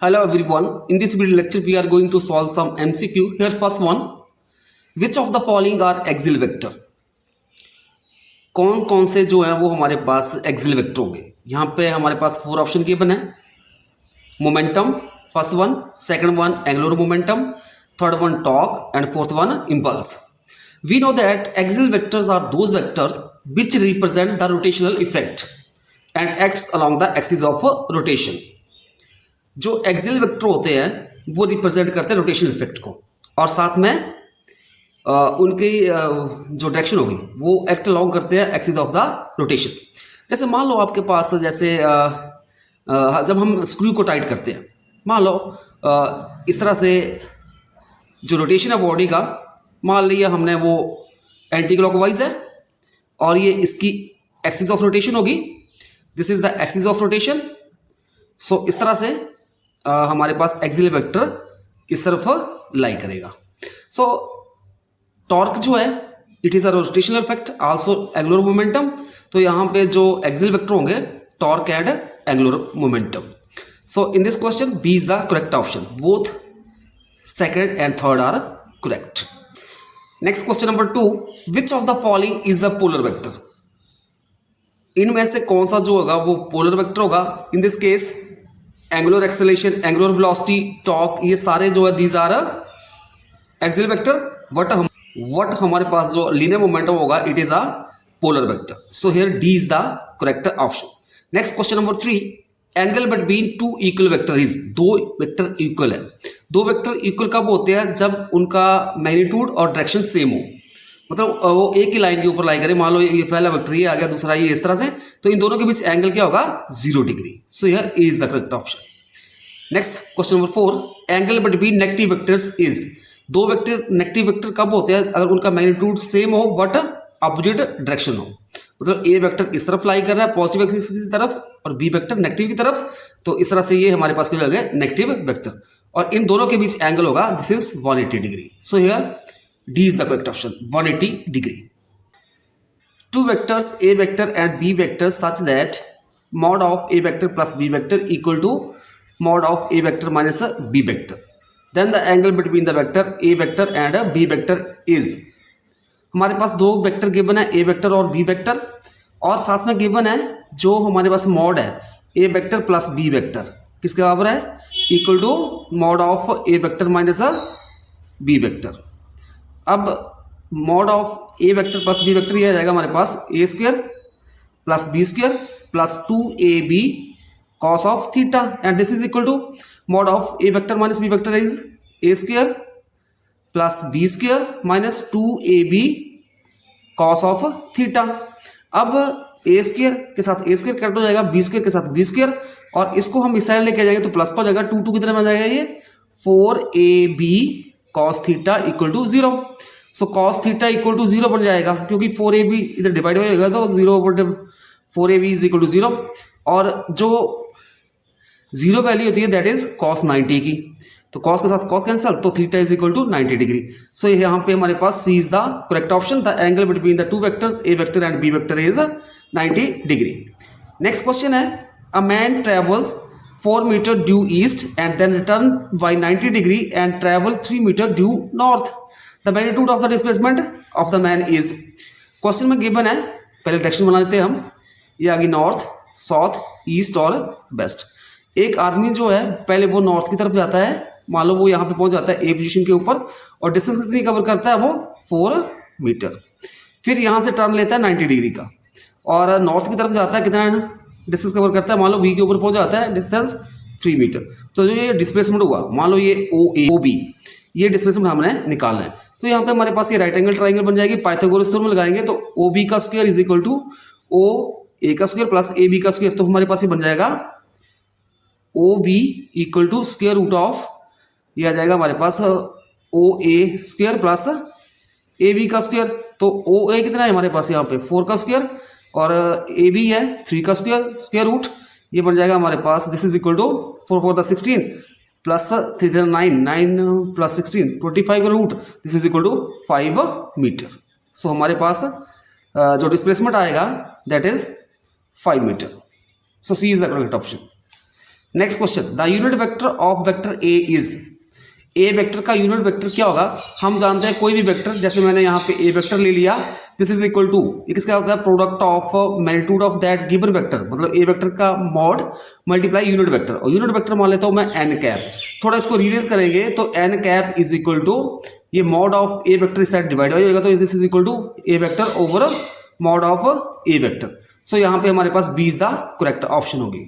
Hello everyone. In this video lecture we are going to solve some MCQ. Here first one. Which of the following are axial vector? कौन कौन से जो है वो हमारे पास axial vector होंगे। यहाँ पे हमारे पास 4 ऑप्शन गिवन है। Momentum first one, second one angular momentum, third one torque and fourth one impulse. We know that axial vectors are those vectors which represent the rotational effect and acts along the axis of rotation. जो axial vector होते हैं वो represent करते हैं rotational effect को, और साथ में उनकी जो डायरेक्शन होगी वो एक्ट अलोंग करते हैं एक्सिस ऑफ द रोटेशन। जैसे मान लो आपके पास जैसे जब हम स्क्रू को टाइट करते हैं, मान लो इस तरह से जो रोटेशन है बॉडी का, मान लिया हमने वो एंटी क्लॉकवाइज है और ये इसकी एक्सिस ऑफ रोटेशन होगी। This is the axis of rotation. So इस तरह से हमारे पास एक्सियल वेक्टर इस तरफ लाई करेगा। सो टॉर्क जो है it is a rotational effect also angular momentum. तो यहाँ पे जो एक्सियल वेक्टर होंगे torque and angular momentum. So in this question B is the correct option, both second and third are correct. Next question number 2, which of the following is a polar vector? इनमें से कौन सा जो होगा वो polar vector होगा। In this case angular acceleration, angular velocity, torque, ये सारे जो है these are axial vector. What हमारे पास जो लीनियर मोमेंटम होगा it is a polar vector. So here D is the correct option. Next question number 3, angle between two equal vector is. दो vector equal है। दो वेक्टर इक्वल कब होते हैं? जब उनका मैग्नीट्यूड और डायरेक्शन सेम हो, मतलब वो एक ही लाइन के ऊपर लाई करे। मान लो ये पहला वेक्टर ये आ गया, दूसरा ये, इस तरह से, तो इन दोनों के बीच एंगल क्या होगा? 0 degree. So here A is the correct option. Next question number 4, angle between negative vectors is. दो वेक्टर नेगेटिव वेक्टर कब होते हैं? अगर उनका मैग्नीट्यूड सेम हो बट अपोजिट डायरेक्शन हो, मतलब ए वेक्टर इस तरफ लाई कर रहा है पॉजिटिव एक्सिस की तरफ और बी वेक्टर नेगेटिव की तरफ, तो इस तरह से ये हमारे पास क्या हो गया? नेगेटिव वेक्टर, और इन दोनों के बीच एंगल होगा this is 180 degree. So here D is the correct option, 180 degree. Two vectors A vector and B vector such that mod of a vector plus b vector equal to mod of a vector minus a b vector, then the angle between the vector a vector and a b vector is। हमारे पास दो vector given है, A vector और B vector, और साथ में given है जो हमारे पास मॉड है A vector plus B vector किसके बराबर है? Equal to mod of A vector minus uh B vector. अब mod of A vector plus B vector ये आ जाएगा हमारे पास A square plus B square plus 2ab cos of theta, and this is equal to mod of a vector minus b vector is a square plus b square minus 2ab cos of theta। अब a square के साथ a square cat हो जाएगा, b square के साथ b square, और इसको हम इस साइड लेके जाएंगे तो प्लस का हो जाएगा, 2 कितने में आ जाएगा? ये 4ab cos theta equal to 0। सो cos theta इक्वल टू 0 बन जाएगा, क्योंकि 4ab इधर डिवाइड हो जाएगा तो 0 4ab इज इक्वल टू 0, और जो 0 वैल्यू होती है दैट इज cos 90 की, तो cos के साथ cos कैंसल, तो theta is equal to 90 degree. So यहाँ पे हमारे पास C is the correct option, the angle between the two vectors A vector and B vector is 90 degree. Next question है, a man travels 4 metre due east and then return by 90 degree and travel 3 metre due north, the magnitude of the displacement of the man is. Question में given है, पहले direction बना लेते हैं हम, ये आगे नॉर्थ, साउथ, ईस्ट और वेस्ट। एक आदमी जो है पहले वो नॉर्थ की तरफ जाता है, मान लो वो यहाँ पे पहुँच जाता है ए पोजीशन के ऊपर, और डिस्टेंस कितनी कवर करता है वो 4 मीटर। फिर यहाँ से टर्न लेता है 90 डिग्री का, और नॉर्थ की तरफ जाता है, कितना डिस्टेंस कवर करता है? मान लो बी के ऊपर पहुँच जाता है, डिस्टेंस 3 मीटर। तो जो ये डिस्प्लेसमेंट हुआ, मान लो ये ओ बी, ये डिस्प्लेसमेंट हमने निकालना है, तो यहाँ पे हमारे पास ये राइट एंगल ट्राइंगल बन जाएगी। पाइथागोरस थ्योरम लगाएंगे तो ओ बी का square is equal to O A का स्क्वायर प्लस ए बी का स्क्वायर, तो हमारे पास ये बन जाएगा O B equal to square root of, ये आ जाएगा हमारे पास O A square plus A B का स्क्वायर। तो ओ ए कितना है हमारे पास यहाँ पे 4 का स्क्वायर, और ए बी है 3 का स्क्वायर, स्क्वायर रूट, ये बन जाएगा हमारे पास this is equal to 4 4 16 plus 3 9 9 plus 16 25 का root, this is equal to 5 metre. So हमारे पास जो डिस्प्लेसमेंट आएगा that is 5 metre. So C is the correct option. Next question, the unit vector of vector A is, A vector का unit vector क्या होगा? हम जानते हैं कोई भी वेक्टर, जैसे मैंने यहाँ पे ए वेक्टर ले लिया, दिस इज इक्वल टू, ये किसका होता है? Product of magnitude of that given vector, मतलब ए वेक्टर का मॉड मल्टीप्लाई यूनिट वेक्टर, और यूनिट वेक्टर मान लेता हूँ मैं एन कैप। थोड़ा इसको रीअरेंज करेंगे तो N cap is equal to, ये मॉड ऑफ ए वेक्टर इस साइड डिवाइड हो जाएगा, तो this is equal to A vector over mod of A vector. So यहाँ पे हमारे पास B is the correct option होगी।